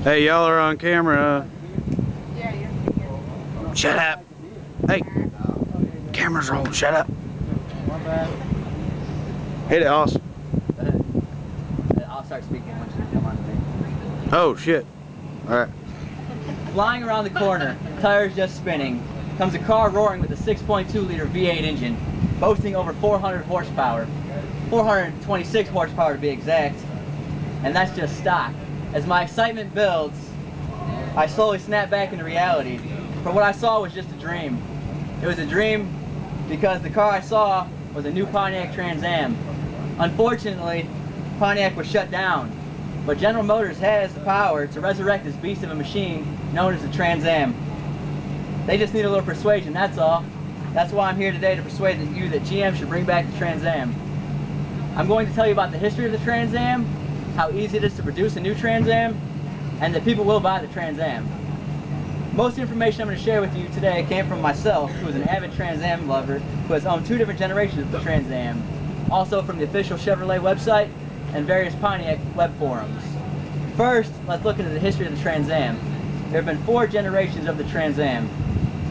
Hey, y'all are on camera. Yeah, you're. Shut up. Hey, camera's rolling. Shut up. Hit it, Austin. I'll start speaking once you come on to me. Oh, shit. All right. Flying around the corner, tires just spinning, comes a car roaring with a 6.2 liter V8 engine, boasting over 400 horsepower. 426 horsepower to be exact. And that's just stock. As my excitement builds, I slowly snap back into reality. For what I saw was just a dream. It was a dream because the car I saw was a new Pontiac Trans Am. Unfortunately, Pontiac was shut down, but General Motors has the power to resurrect this beast of a machine known as the Trans Am. They just need a little persuasion, that's all. That's why I'm here today, to persuade you that GM should bring back the Trans Am. I'm going to tell you about the history of the Trans Am, how easy it is to produce a new Trans Am, and that people will buy the Trans Am. Most information I'm going to share with you today came from myself, who is an avid Trans Am lover, who has owned 2 different generations of the Trans Am. Also from the official Chevrolet website and various Pontiac web forums. First, let's look into the history of the Trans Am. There have been 4 generations of the Trans Am.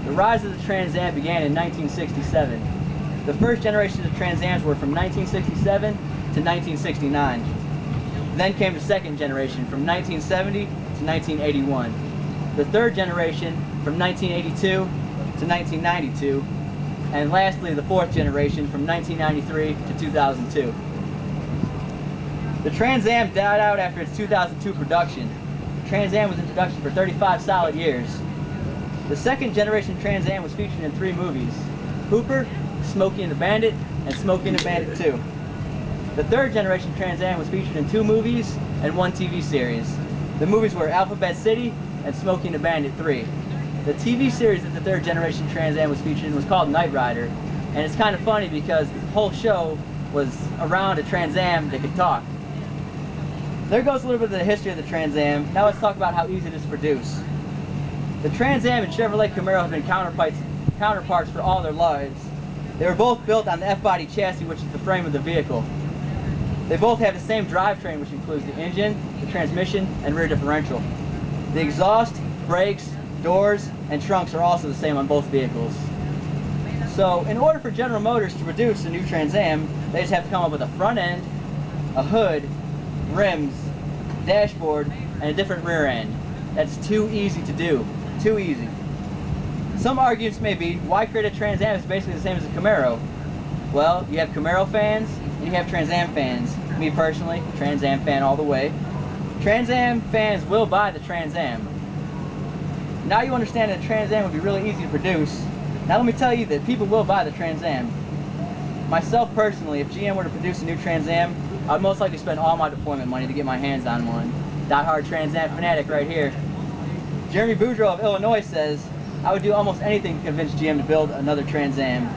The rise of the Trans Am began in 1967. The first generation of Trans Ams were from 1967 to 1969. Then came the second generation from 1970 to 1981. The third generation from 1982 to 1992. And lastly, the fourth generation from 1993 to 2002. The Trans Am died out after its 2002 production. The Trans Am was in production for 35 solid years. The second generation Trans Am was featured in 3 movies: Hooper, Smokey and the Bandit, and Smokey and the Bandit 2. The third generation Trans Am was featured in 2 movies and 1 TV series. The movies were Alphabet City and Smokey and the Bandit 3. The TV series that the third generation Trans Am was featured in was called Knight Rider, and it's kind of funny because the whole show was around a Trans Am that could talk. There goes a little bit of the history of the Trans Am. Now let's talk about how easy it is to produce. The Trans Am and Chevrolet Camaro have been counterparts for all their lives. They were both built on the F-body chassis, which is the frame of the vehicle. They both have the same drivetrain, which includes the engine, the transmission, and rear differential. The exhaust, brakes, doors, and trunks are also the same on both vehicles. So, in order for General Motors to produce a new Trans Am, they just have to come up with a front end, a hood, rims, dashboard, and a different rear end. That's too easy to do. Too easy. Some arguments may be, why create a Trans Am? It's basically the same as a Camaro. Well, you have Camaro fans, and you have Trans Am fans. Me personally, Trans Am fan all the way. Trans Am fans will buy the Trans Am. Now you understand that a Trans Am would be really easy to produce. Now let me tell you that people will buy the Trans Am. Myself personally, if GM were to produce a new Trans Am, I would most likely spend all my deployment money to get my hands on one. Die-hard Trans Am fanatic right here. Jeremy Boudreau of Illinois says, I would do almost anything to convince GM to build another Trans Am.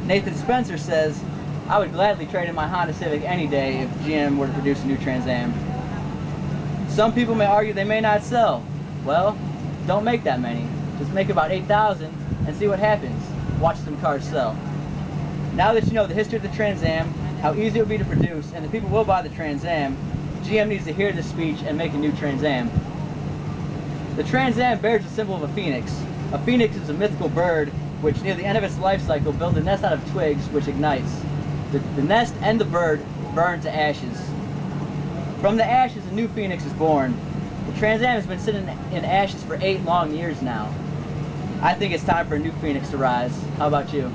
Nathan Spencer says, I would gladly trade in my Honda Civic any day if GM were to produce a new Trans Am. Some people may argue they may not sell. Well, don't make that many. Just make about 8,000 and see what happens. Watch some cars sell. Now that you know the history of the Trans Am, how easy it would be to produce, and the people will buy the Trans Am, GM needs to hear this speech and make a new Trans Am. The Trans Am bears the symbol of a phoenix. A phoenix is a mythical bird which, near the end of its life cycle, builds a nest out of twigs which ignites. The nest and the bird burn to ashes. From the ashes, a new phoenix is born. The Trans Am has been sitting in ashes for 8 long years now. I think it's time for a new phoenix to rise. How about you?